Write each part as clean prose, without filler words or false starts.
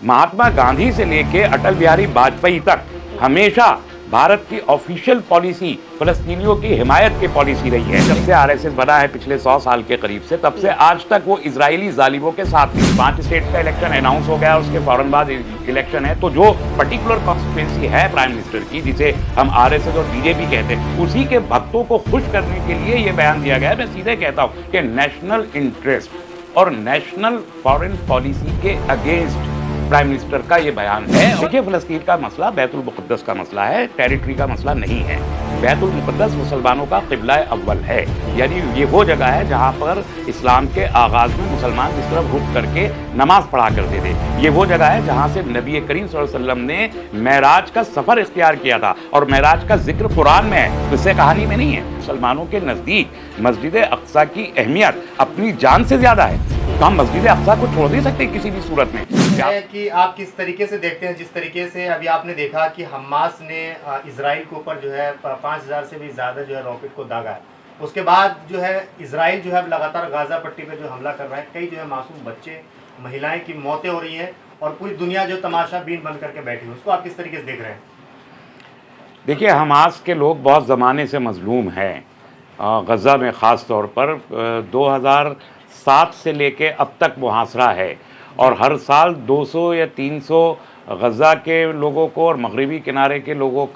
महात्मा गांधी से लेके अटल बिहारी वाजपेयी तक हमेशा भारत की ऑफिशियल पॉलिसी फलस्तीनियों की हिमायत की पॉलिसी रही है। जब से आरएसएस बना है पिछले 100 साल के करीब से, तब से आज तक वो इजरायली जालिमों के साथ थी। 5 स्टेट का इलेक्शन अनाउंस हो गया, उसके फौरन बाद इलेक्शन है, तो जो पर्टिकुलर कॉन्स्टिट्यूएंसी है प्राइम मिनिस्टर की, जिसे हम आरएसएस और बीजेपी कहते हैं, उसी के भक्तों को खुश करने के लिए ये बयान दिया गया है। मैं सीधे कहता हूं कि नेशनल इंटरेस्ट और नेशनल फॉरेन पॉलिसी के अगेंस्ट प्राइम मिनिस्टर का ये बयान है। देखिए, फलस्तीन का मसला बैतुल मुक़द्दस का मसला है, टेरिटरी का मसला नहीं है। बैतुल मुक़द्दस मुसलमानों का क़िबला अव्वल है, यानी ये वो जगह है जहाँ पर इस्लाम के आगाज़ में मुसलमान इस तरफ रुक करके नमाज पढ़ा करते थे। ये वो जगह है जहाँ से नबी करीम सल्लल्लाहु अलैहि वसल्लम ने मेराज का सफ़र इख्तियार किया था, और मेराज का जिक्र कुरान में है, किस्से कहानी में नहीं है। मुसलमानों के नज़दीक मस्जिद अक़सा की अहमियत अपनी जान से ज़्यादा है, तो हम मस्जिद अक़सा को छोड़ नहीं सकते किसी भी सूरत में। है कि आप किस तरीके से देखते हैं, जिस तरीके से अभी आपने देखा कि हमास ने इजराइल के ऊपर जो है 5000 से भी ज़्यादा जो है रॉकेट को दागा है, उसके बाद जो है इजराइल जो है लगातार गाज़ा पट्टी पे जो हमला कर रहा है, कई जो है मासूम बच्चे महिलाएं की मौतें हो रही हैं और पूरी दुनिया जो तमाशा बीन बन करके बैठी है, उसको आप किस तरीके से देख रहे हैं? देखिए, हमास के लोग बहुत ज़माने से मज़लूम हैं, गज़ा में ख़ास तौर पर 2007 से लेके अब तक मुहासरा है, और हर साल 200 या 300 गज़ा के लोगों को और मगरबी किनारे के लोगों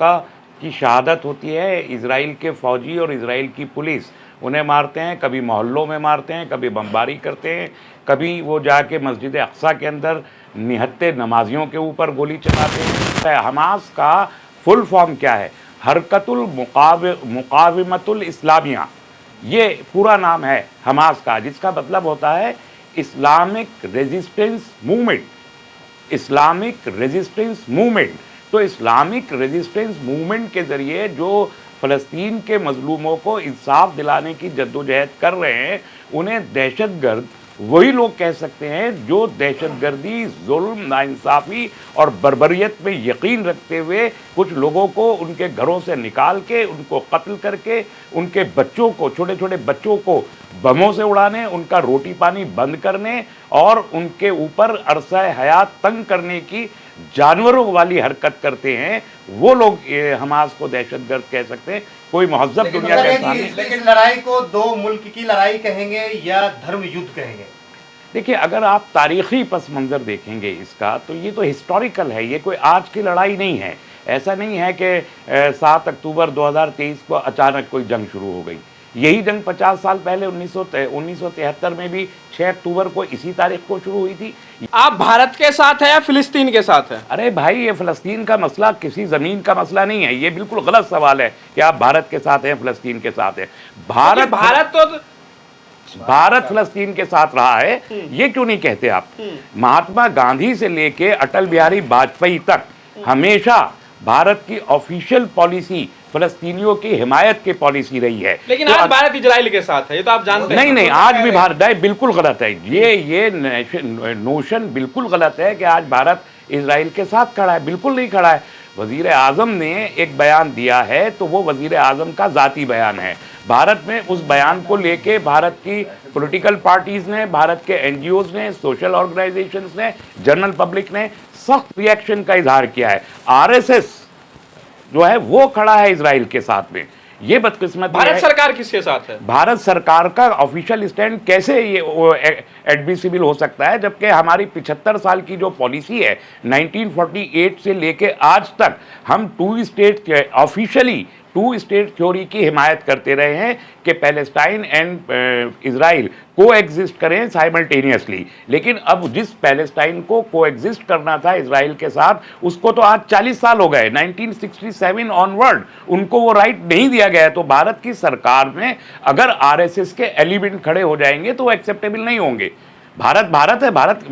की शहादत होती है। इज़राइल के फ़ौजी और इज़राइल की पुलिस उन्हें मारते हैं, कभी मोहल्लों में मारते हैं, कभी बमबारी करते हैं, कभी वो जाके मस्जिद अक़सा के अंदर निहत्ते नमाजियों के ऊपर गोली चलाते हैं। हमास का फुल फॉर्म क्या है? हरकतुल मुक़ावमतुल इस्लामिया, ये पूरा नाम है हमास का, जिसका मतलब होता है Islamic resistance movement. Islamic resistance movement, तो इस्लामिक रेजिस्टेंस मूवमेंट के ज़रिए जो फ़लस्तीन के मज़लूमों को इंसाफ दिलाने की जद्दोजहद कर रहे हैं, उन्हें दहशतगर्द वही लोग कह सकते हैं जो दहशतगर्दी, जुल्म, नाइंसाफ़ी और बर्बरियत में यकीन रखते हुए कुछ लोगों को उनके घरों से निकाल के, उनको कत्ल करके, उनके बच्चों को, छोटे छोटे बच्चों को बमों से उड़ाने, उनका रोटी पानी बंद करने और उनके ऊपर अरसा हयात तंग करने की जानवरों वाली हरकत करते हैं, वो लोग हमास को दहशतगर्द कह सकते हैं। कोई महज़ब दुनिया का इंसान नहीं। लेकिन लड़ाई को दो मुल्क की लड़ाई कहेंगे या धर्म युद्ध कहेंगे? देखिए, अगर आप तारीख़ी पस मंज़र देखेंगे इसका, तो ये तो हिस्टोरिकल है, ये कोई आज की लड़ाई नहीं है। ऐसा नहीं है कि 7 अक्टूबर 2023 को अचानक कोई जंग शुरू हो गई। यही जंग 50 साल पहले 1973 में भी 6 अक्टूबर को इसी तारीख को शुरू हुई थी। आप भारत के साथ है या फिलिस्तीन के साथ है? अरे भाई, ये फ़लस्तीन का मसला किसी ज़मीन का मसला नहीं है। ये बिल्कुल गलत सवाल है कि आप भारत के साथ हैं, फ़लस्तीन के साथ हैं। भारत फ़लस्तीन के साथ रहा है, ये क्यों नहीं कहते आप? महात्मा गांधी से लेके अटल बिहारी वाजपेयी तक हमेशा भारत की ऑफिशियल पॉलिसी फ़लस्तीनियों की हिमायत की पॉलिसी रही है। लेकिन तो आज भारत इजराइल के साथ है, ये तो आप जानते हैं। नहीं, आज भी भारत है, बिल्कुल गलत है। ये नोशन बिल्कुल गलत है कि आज भारत इजराइल के साथ खड़ा है, बिल्कुल नहीं खड़ा है। वज़ीर आज़म ने एक बयान दिया है, तो वो वज़ीर आज़म का ज़ाती बयान है। भारत में उस बयान को लेके भारत की पॉलिटिकल पार्टीज़ ने, भारत के NGOs ने, सोशल ऑर्गेनाइजेशंस ने, जनरल पब्लिक ने सख्त रिएक्शन का इजहार किया है। RSS जो है वो खड़ा है इजराइल के साथ में। ये बदकिस्मत भारत सरकार किसके साथ है? भारत सरकार का ऑफिशियल स्टैंड कैसे ये एडमिसिबल हो सकता है, जबकि हमारी 75 साल की जो पॉलिसी है 1948 से लेके आज तक हम टू स्टेट थ्योरी की हिमायत करते रहे हैं कि पैलेस्टाइन एंड इजराइल को एग्जिस्ट करें साइमल्टेनियसली। लेकिन अब जिस पैलेस्टाइन को को एग्जिस्ट करना था इजराइल के साथ, उसको तो आज 40 साल हो गए, 1967 ऑनवर्ड उनको वो राइट नहीं दिया गया। तो भारत की सरकार में अगर RSS के एलिमेंट खड़े हो जाएंगे तो वो एक्सेप्टेबल नहीं होंगे। भारत है, भारत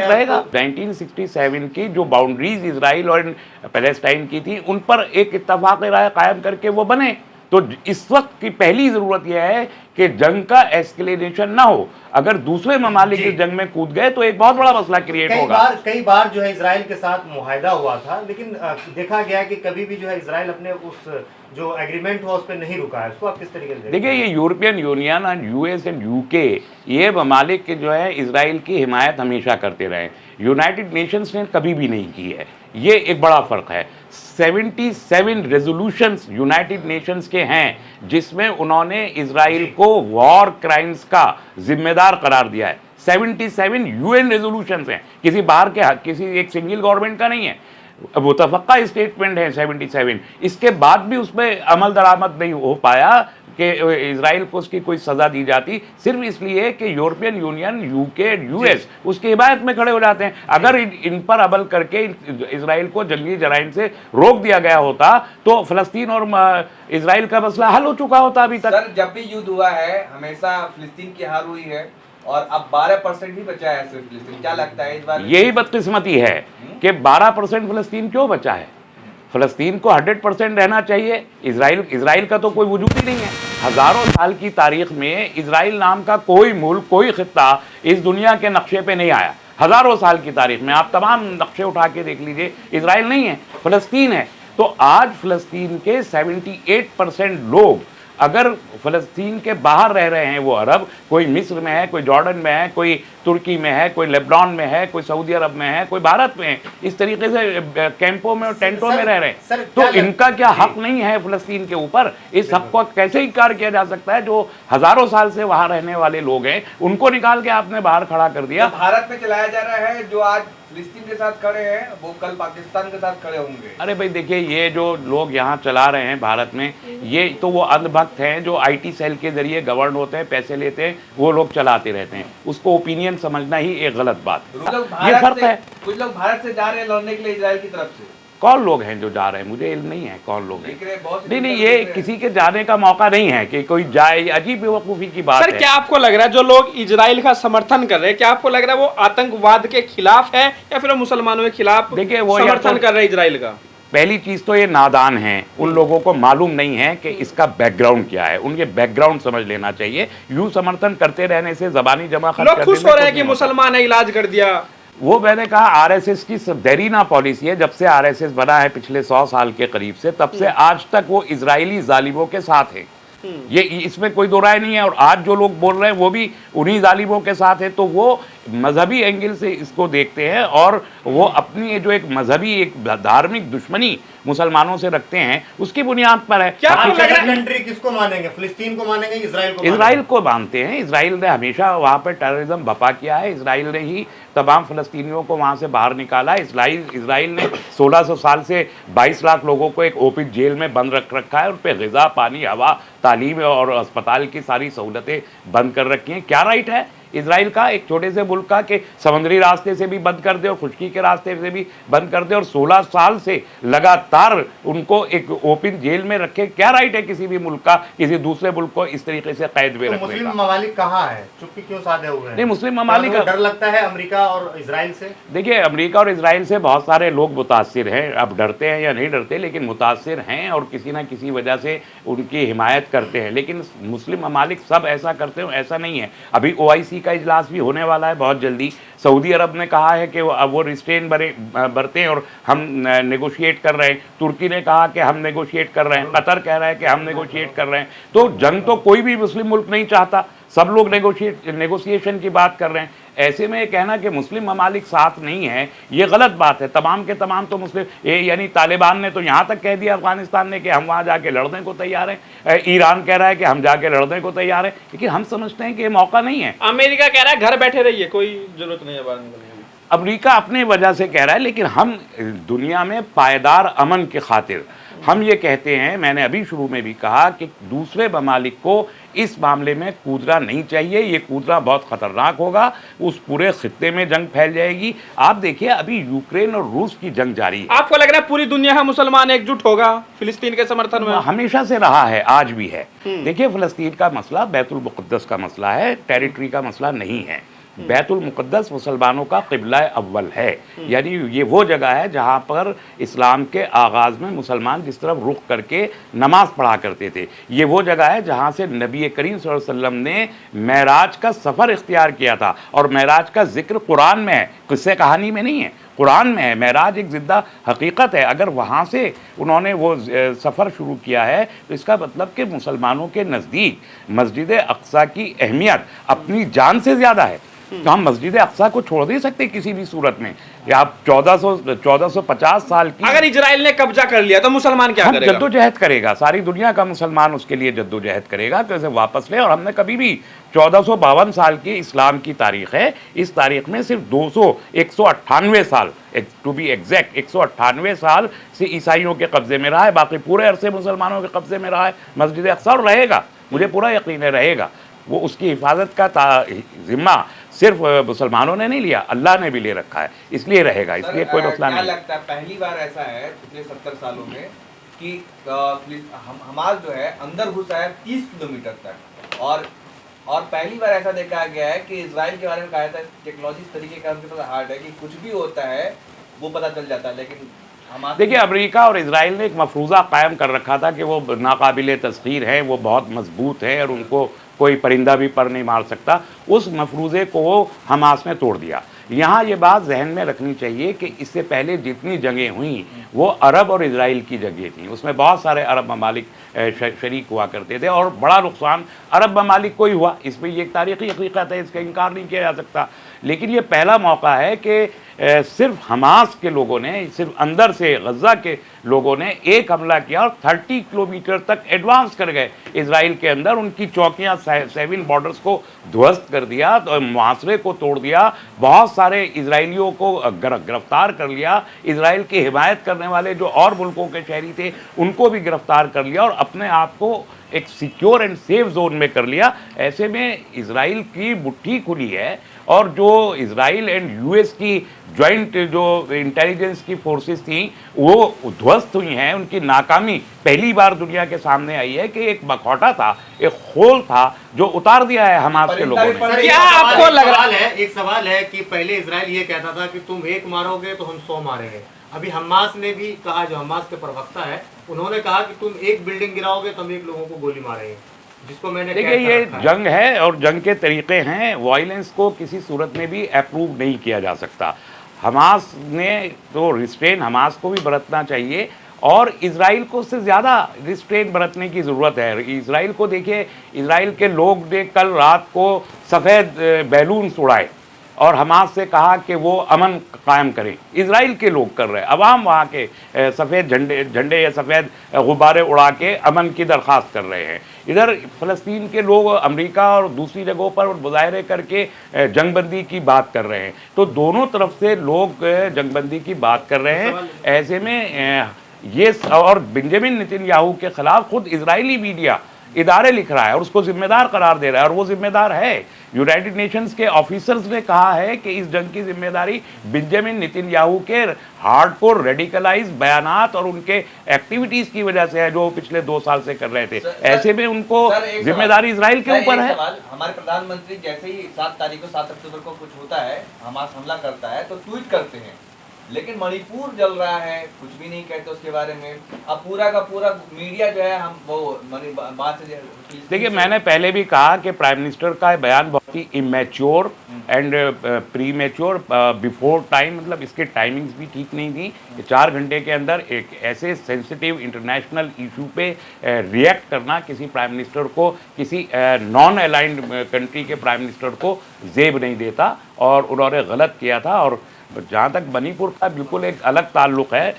रहेगा। 1967 की जो बाउंड्रीज इजराइल और पैलेस्टाइन की थी, उन पर एक इत्तफाक राय कायम करके वो बने। तो इस वक्त की पहली ज़रूरत यह है कि जंग का एस्केलेशन ना हो। अगर दूसरे ममालिक इस जंग में कूद गए तो एक बहुत बड़ा मसला क्रिएट होगा। कई बार जो है इजराइल के साथ मुआहदा हुआ था, लेकिन देखा गया कि कभी भी जो है इजराइल अपने उस जो एग्रीमेंट हुआ उस पर नहीं रुका है। उसको आप किस तरीके से देखिए, ये यूरोपियन यूनियन और यूएस एंड यूके, ये ममालिक के जो है इजराइल की हिमायत हमेशा करते रहे। यूनाइटेड नेशंस ने कभी भी नहीं की है। ये एक बड़ा फ़र्क है। 77 रेजोल्यूशंस यूनाइटेड नेशंस के हैं जिसमें उन्होंने इजराइल को वॉर क्राइम्स का जिम्मेदार करार दिया है। 77 यूएन रेजोल्यूशंस हैं, किसी बाहर के किसी एक सिंगल गवर्नमेंट का नहीं है, मुतफ़क़ा स्टेटमेंट है 77। इसके बाद भी उसमें अमल दरामद नहीं हो पाया कि इजराइल को उसकी कोई सज़ा दी जाती, सिर्फ इसलिए कि यूरोपियन यूनियन, यूके, यूएस उसकी हिमायत में खड़े हो जाते हैं। अगर इन पर अमल करके इजराइल को जंगी जराइम से रोक दिया गया होता तो फ़लस्तीन और इजराइल का मसला हल हो चुका होता अभी तक। सर, जब भी युद्ध हुआ है हमेशा फ़िलिस्तीन की हार हुई है और अब 12% ही बचा है सिर्फ फ़िलिस्तीन। क्या लगता है इस बार? यही बदकिस्मती है कि 12% फ़लस्तीन क्यों बचा है। फ़लस्तीन को 100% रहना चाहिए। इजराइल का तो कोई वजूद ही नहीं है। हज़ारों साल की तारीख में इजराइल नाम का कोई मुल्क, कोई खित्ता इस दुनिया के नक्शे पे नहीं आया। हज़ारों साल की तारीख में आप तमाम नक्शे उठा के देख लीजिए, इजराइल नहीं है, फ़लस्तीन है। तो आज फ़लस्तीन के 78% लोग अगर फ़लस्तीन के बाहर रह रहे हैं, वो अरब, कोई मिस्र में है, कोई जॉर्डन में है, कोई तुर्की में है, कोई लेबनान में है, कोई सऊदी अरब में है, कोई भारत में है, इस तरीके से कैंपों में और टेंटों में रह रहे हैं, तो इनका क्या हक नहीं है फ़लस्तीन के ऊपर? इस हक को कैसे इनकार किया जा सकता है? जो हज़ारों साल से वहाँ रहने वाले लोग हैं उनको निकाल के आपने बाहर खड़ा कर दिया। तो भारत में चलाया जा रहा है, जो आज फ़िलिस्तीन के साथ खड़े हैं वो कल पाकिस्तान के साथ खड़े होंगे। अरे भाई देखिए, ये जो लोग यहाँ चला रहे हैं भारत में, ये तो वो अंधभक्त हैं जो आईटी सेल के जरिए गवर्न होते हैं, पैसे लेते हैं, वो लोग चलाते रहते हैं। उसको ओपिनियन समझना ही एक गलत बात है। ये फर्क है। कुछ लोग भारत से जा रहे हैं लड़ने के लिए इजराइल की तरफ से। कौन लोग हैं जो जा रहे हैं? मुझे इल्म नहीं है कौन लोग हैं। नहीं, ये हैं। किसी के जाने का मौका नहीं है कि कोई जाए। ये अजीब बेवकूफ़ी की बात है। सर, क्या आपको लग रहा है जो लोग इजराइल का समर्थन कर रहे हैं, क्या आपको लग रहा है वो आतंकवाद के खिलाफ है या फिर मुसलमानों के खिलाफ देखिए, वो समर्थन कर रहे हैं इजराइल का? पहली चीज़ तो ये नादान हैं, उन लोगों को मालूम नहीं है कि इसका बैकग्राउंड क्या है। उनके बैकग्राउंड समझ लेना चाहिए। यूँ समर्थन करते रहने से ज़बानी जमा खर्च लोग खुश हो रहे हैं कि मुसलमान है, इलाज कर दिया। वो मैंने कहा आरएसएस की देरीना पॉलिसी है। जब से आरएसएस बना है पिछले 100 साल के करीब से, तब से आज तक वो इजरायली जालिमों के साथ है। ये इसमें कोई दो राय नहीं है। और आज जो लोग बोल रहे हैं वो भी उन्हीं जालिमों के साथ है। तो वो मजहबी एंगल से इसको देखते हैं और वो अपनी जो एक मजहबी, एक धार्मिक दुश्मनी मुसलमानों से रखते हैं, उसकी बुनियाद पर है। क्या आपको लग रहा है कंट्री किसको मानेंगे? फिलिस्तीन को मानेंगे, इजराइल को? इजराइल को मानते हैं। इजराइल ने हमेशा वहाँ पर टेररिज्म बपा किया है। इजराइल ने ही तमाम फ़लस्तीनियों को वहाँ से बाहर निकाला। इजराइल ने 1600 साल से 22 लाख लोगों को एक ओपन जेल में बंद रख रखा है। उन पर ग़िज़ा, पानी, हवा, तालीम और अस्पताल की सारी सहूलतें बंद कर रखी हैं। क्या राइट है इजराइल का एक छोटे से मुल्क का कि समुद्री रास्ते से भी बंद कर दे और खुशकी के रास्ते से भी बंद कर दे और 16 साल से लगातार उनको एक ओपन जेल में रखे? क्या राइट है किसी भी मुल्क का किसी दूसरे मुल्क को इस तरीके से कैद में रखने का? मुस्लिम ममालिक कहाँ है? चुप्पी क्यों साधे हुए हैं? नहीं, मुस्लिम ममालिक डर लगता है अमेरिका और इजराइल से? देखिए, अमेरिका और इजराइल से बहुत सारे लोग मुतासिर हैं। अब डरते हैं या नहीं डरते, लेकिन मुतासिर हैं और किसी ना किसी वजह से उनकी हिमायत करते हैं। लेकिन मुस्लिम ममालिक सब ऐसा करते हो ऐसा नहीं है। अभी OIC का इजलास भी होने वाला है बहुत जल्दी। सऊदी अरब ने कहा है कि वो रिस्ट्रेन बरतें हैं और हम नेगोशिएट कर रहे हैं। तुर्की ने कहा कि हम नेगोशिएट कर रहे हैं। कतर कह रहा है कि हम नेगोशिएट कर रहे हैं। तो जंग तो कोई भी मुस्लिम मुल्क नहीं चाहता, सब लोग नेगोशिएशन की बात कर रहे हैं। ऐसे में कहना कि मुस्लिम ममालिक साथ नहीं है, ये गलत बात है। तमाम के तमाम तो मुस्लिम, यानी तालिबान ने तो यहाँ तक कह दिया अफगानिस्तान ने कि हम वहाँ जाके लड़ने को तैयार हैं। ईरान कह रहा है कि हम जाके लड़ने को तैयार हैं। लेकिन हम समझते हैं कि ये मौका नहीं है। अमेरिका कह रहा है घर बैठे रहिए, कोई जरूरत नहीं है बाहर निकलने की। अमेरिका अपने वजह से कह रहा है, लेकिन हम दुनिया में पायदार अमन के खातिर हम ये कहते हैं, मैंने अभी शुरू में भी कहा कि दूसरे ममालिक को इस मामले में कूदना नहीं चाहिए। ये कूदना बहुत ख़तरनाक होगा, उस पूरे खित्ते में जंग फैल जाएगी। आप देखिए, अभी यूक्रेन और रूस की जंग जारी है। आपको लग रहा है पूरी दुनिया का मुसलमान एकजुट होगा फिलिस्तीन के समर्थन में? हमेशा से रहा है, आज भी है। देखिए, फ़लस्तीन का मसला बैतुल मुक़द्दस का मसला है, टेरिटरी का मसला नहीं है। बैतुल मुक़द्दस मुसलमानों का क़िबला अव्वल है, यानी ये वो जगह है जहाँ पर इस्लाम के आगाज़ में मुसलमान जिस तरफ रुख करके नमाज़ पढ़ा करते थे। ये वो जगह है जहाँ से नबी करीम सल्लल्लाहु अलैहि वसल्लम ने मेराज का सफ़र इख्तियार किया था, और मेराज का जिक्र कुरान में है, किस्से कहानी में नहीं है, कुरान में है। मेराज एक ज़िंदा हकीकत है। अगर वहाँ से उन्होंने वो सफ़र शुरू किया है तो इसका मतलब कि मुसलमानों के नज़दीक मस्जिद अक़सा की अहमियत अपनी जान से ज़्यादा है। तो हम मस्जिद अक़सा को छोड़ नहीं सकते किसी भी सूरत में। या आप 1450 साल की, अगर इजराइल ने कब्जा कर लिया तो मुसलमान क्या हम करेगा? जद्दोजहद करेगा, सारी दुनिया का मुसलमान उसके लिए जद्दोजहद करेगा कि उसे वापस ले। और हमने कभी भी 1452 साल की इस्लाम की तारीख़ है, इस तारीख़ में सिर्फ 198 साल, टू बी एग्जैक्ट 198 साल से ईसाइयों के कब्ज़े में रहा है, बाकी पूरे अरसे मुसलमानों के कब्ज़े में रहा है मस्जिद अक़सा, और रहेगा, मुझे पूरा यकीन है रहेगा। वो उसकी हिफाजत का ज़िम्मा सिर्फ मुसलमानों ने नहीं लिया, अल्लाह ने भी ले रखा है, इसलिए रहेगा, इसलिए कोई मसला नहीं। क्या लगता है पहली बार ऐसा है पिछले 70 सालों में कि हमास जो है अंदर घुसा है 30 किलोमीटर तक, और पहली बार ऐसा देखा गया है कि इजराइल के बारे में कहा था टेक्नोलॉजी इस तरीके का उनके पास हार्ड है कि कुछ भी होता है वो पता चल जाता है, लेकिन देखिए अमेरिका और इजराइल ने एक मफरूज़ा कायम कर रखा था कि वो नाकाबिले तस्खीर हैं, वो बहुत मजबूत है और उनको कोई परिंदा भी पर नहीं मार सकता। उस मफरूज़े को हमास ने तोड़ दिया। यहाँ ये बात जहन में रखनी चाहिए कि इससे पहले जितनी जंगें हुई वो अरब और इजराइल की जंगें थीं, उसमें बहुत सारे अरब ममालिक शरीक हुआ करते थे और बड़ा नुकसान अरब ममालिक को ही हुआ। इसमें ये एक तारीख़ी हकीकत है, इसका इनकार नहीं किया जा सकता। लेकिन ये पहला मौका है कि सिर्फ हमास के लोगों ने, सिर्फ अंदर से गज़ा के लोगों ने एक हमला किया और 30 किलोमीटर तक एडवांस कर गए इजराइल के अंदर, उनकी चौकियाँ, सिविल बॉर्डर्स को ध्वस्त कर दिया, तो मुआसरे को तोड़ दिया, बहुत सारे इजराइलियों को गिरफ्तार कर लिया, इजराइल की हिमायत करने वाले जो और मुल्कों के शहरी थे उनको भी गिरफ्तार कर लिया और अपने आप को एक सिक्योर एंड सेफ जोन में कर लिया। ऐसे में इजराइल की मुट्ठी खुली है और जो इजराइल एंड यूएस की जॉइंट जो इंटेलिजेंस की फोर्सेस थी वो ध्वस्त हुई हैं। उनकी नाकामी पहली बार दुनिया के सामने आई है कि एक मखौटा था, एक खोल था जो उतार दिया है हमास के लोगों ने। क्या आपको लग रहा है? एक सवाल है कि पहले इजराइल ये कहता था कि तुम एक मारोगे तो हम 100 मारेंगे। अभी हमास ने भी कहा, जो हमास के प्रवक्ता है उन्होंने कहा कि तुम एक बिल्डिंग गिराओगे तो हम एक लोगों को गोली मारेंगे, जिसको मैंने देखिए ये जंग है और जंग के तरीके हैं, वायलेंस को किसी सूरत में भी अप्रूव नहीं किया जा सकता। हमास ने तो रिस्ट्रेन हमास को भी बरतना चाहिए और इजराइल को उससे ज़्यादा रिस्ट्रेन बरतने की ज़रूरत है। इजराइल को देखिए, इजराइल के लोग ने कल रात को सफ़ेद बैलून उड़ाए और हमास से कहा कि वो अमन कायम करें। इजराइल के लोग कर रहे हैं, अवाम वहाँ के सफ़ेद झंडे या सफ़ेद गुब्बारे उड़ा के अमन की दरख्वास्त कर रहे हैं। इधर फ़लस्तीन के लोग अमेरिका और दूसरी जगहों पर मुजाहरे करके जंगबंदी की बात कर रहे हैं। तो दोनों तरफ से लोग जंगबंदी की बात कर रहे हैं। ऐसे में ये और बेंजामिन नेतन्याहू के ख़िलाफ़ खुद इजरायली मीडिया इदारे लिख रहा है और उसको जिम्मेदार करार दे रहा है और वो जिम्मेदार है। यूनाइटेड नेशंस के ऑफिसर्स ने कहा है कि इस जंग की जिम्मेदारी बेंजामिन नेतन्याहू के हार्डकोर रेडिकलाइज बयानात और उनके एक्टिविटीज़ की वजह से है जो पिछले 2 साल से कर रहे थे। ऐसे में उनको जिम्मेदारी इजराइल के ऊपर है। हमारे प्रधानमंत्री जैसे ही 7 अक्टूबर को कुछ होता है, हमास हमला करता है तो ट्वीट करते हैं, लेकिन मणिपुर जल रहा है, कुछ भी नहीं कहते उसके बारे में। अब पूरा का पूरा मीडिया जो है हम वो बात से देखिए, मैंने पहले भी कहा कि प्राइम मिनिस्टर का बयान बहुत ही immature and premature, before time, मतलब इसके टाइमिंग्स भी ठीक नहीं थी। 4 घंटे के अंदर एक ऐसे सेंसिटिव इंटरनेशनल इशू पे रिएक्ट करना किसी प्राइम मिनिस्टर को, किसी नॉन अलाइंड कंट्री के प्राइम मिनिस्टर को जेब नहीं देता और उन्होंने गलत किया था। और जहाँ तक मणिपुर का बिल्कुल एक अलग ताल्लुक़ है,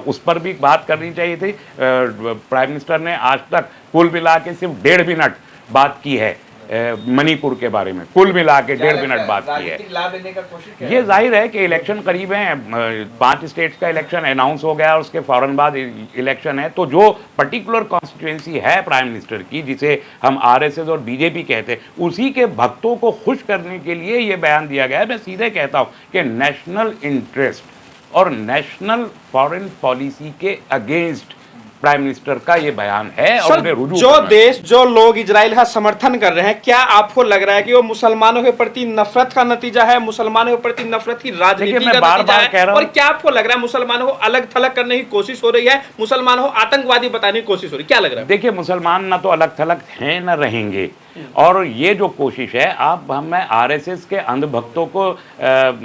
उस पर भी बात करनी चाहिए थी। प्राइम मिनिस्टर ने आज तक कुल मिला के सिर्फ 1.5 मिनट बात की है मणिपुर के बारे में, कुल मिला के 1.5 मिनट बात की है। ये जाहिर है कि इलेक्शन करीब हैं, 5 स्टेट्स का इलेक्शन अनाउंस हो गया और उसके फ़ौरन बाद इलेक्शन है। तो जो पर्टिकुलर कॉन्स्टिट्यूंसी है प्राइम मिनिस्टर की, जिसे हम RSS और BJP कहते हैं, उसी के भक्तों को खुश करने के लिए ये बयान दिया गया है। मैं सीधे कहता हूँ कि नेशनल इंटरेस्ट और नेशनल फॉरेन पॉलिसी के अगेंस्ट प्राइम मिनिस्टर का ये बयान है और सर, उन्हें रुजू जो करना देश जो लोग इजराइल का समर्थन कर रहे हैं, क्या आपको लग रहा है कि वो मुसलमानों के प्रति नफरत का नतीजा है, मुसलमानों के प्रति नफरत की राजनीति देखिए, मैं का बार-बार नतीजा है? कह रहा हूं- और क्या आपको लग रहा है मुसलमानों को अलग थलग करने की कोशिश हो रही है, मुसलमानों को आतंकवादी बताने की कोशिश हो रही है, क्या लग रहा है? देखिए, मुसलमान ना तो अलग थलग हैं ना रहेंगे, और ये जो कोशिश है, आप मैं आरएसएस के अंधभक्तों को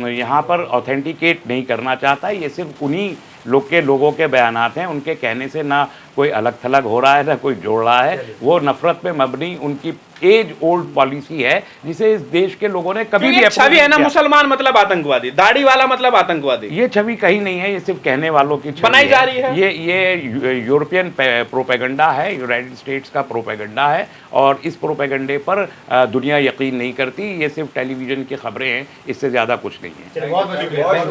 यहाँ पर ऑथेंटिकेट नहीं करना चाहता। ये सिर्फ उन्हीं लोगों के बयानात हैं, उनके कहने से ना कोई अलग थलग हो रहा है ना कोई जोड़ रहा है। वो नफरत पे मबनी उनकी एज ओल्ड पॉलिसी है, जिसे इस देश के लोगों ने कभी भी क्योंकि एक approve छवि है ना, नहीं किया। मुसलमान मतलब आतंकवादी, दाढ़ी वाला मतलब आतंकवादी। ये छवि कहीं नहीं है, ये सिर्फ कहने वालों की छवि बनाई जा रही है। ये यूरोपियन प्रोपेगेंडा है, यूनाइटेड स्टेट्स का प्रोपेगेंडा है, और इस प्रोपेगेंडे पर दुनिया यकीन नहीं करती। ये सिर्फ टेलीविजन की खबरें हैं, इससे ज़्यादा कुछ नहीं है। चलिए, बहुत बहुत शुक्रिया।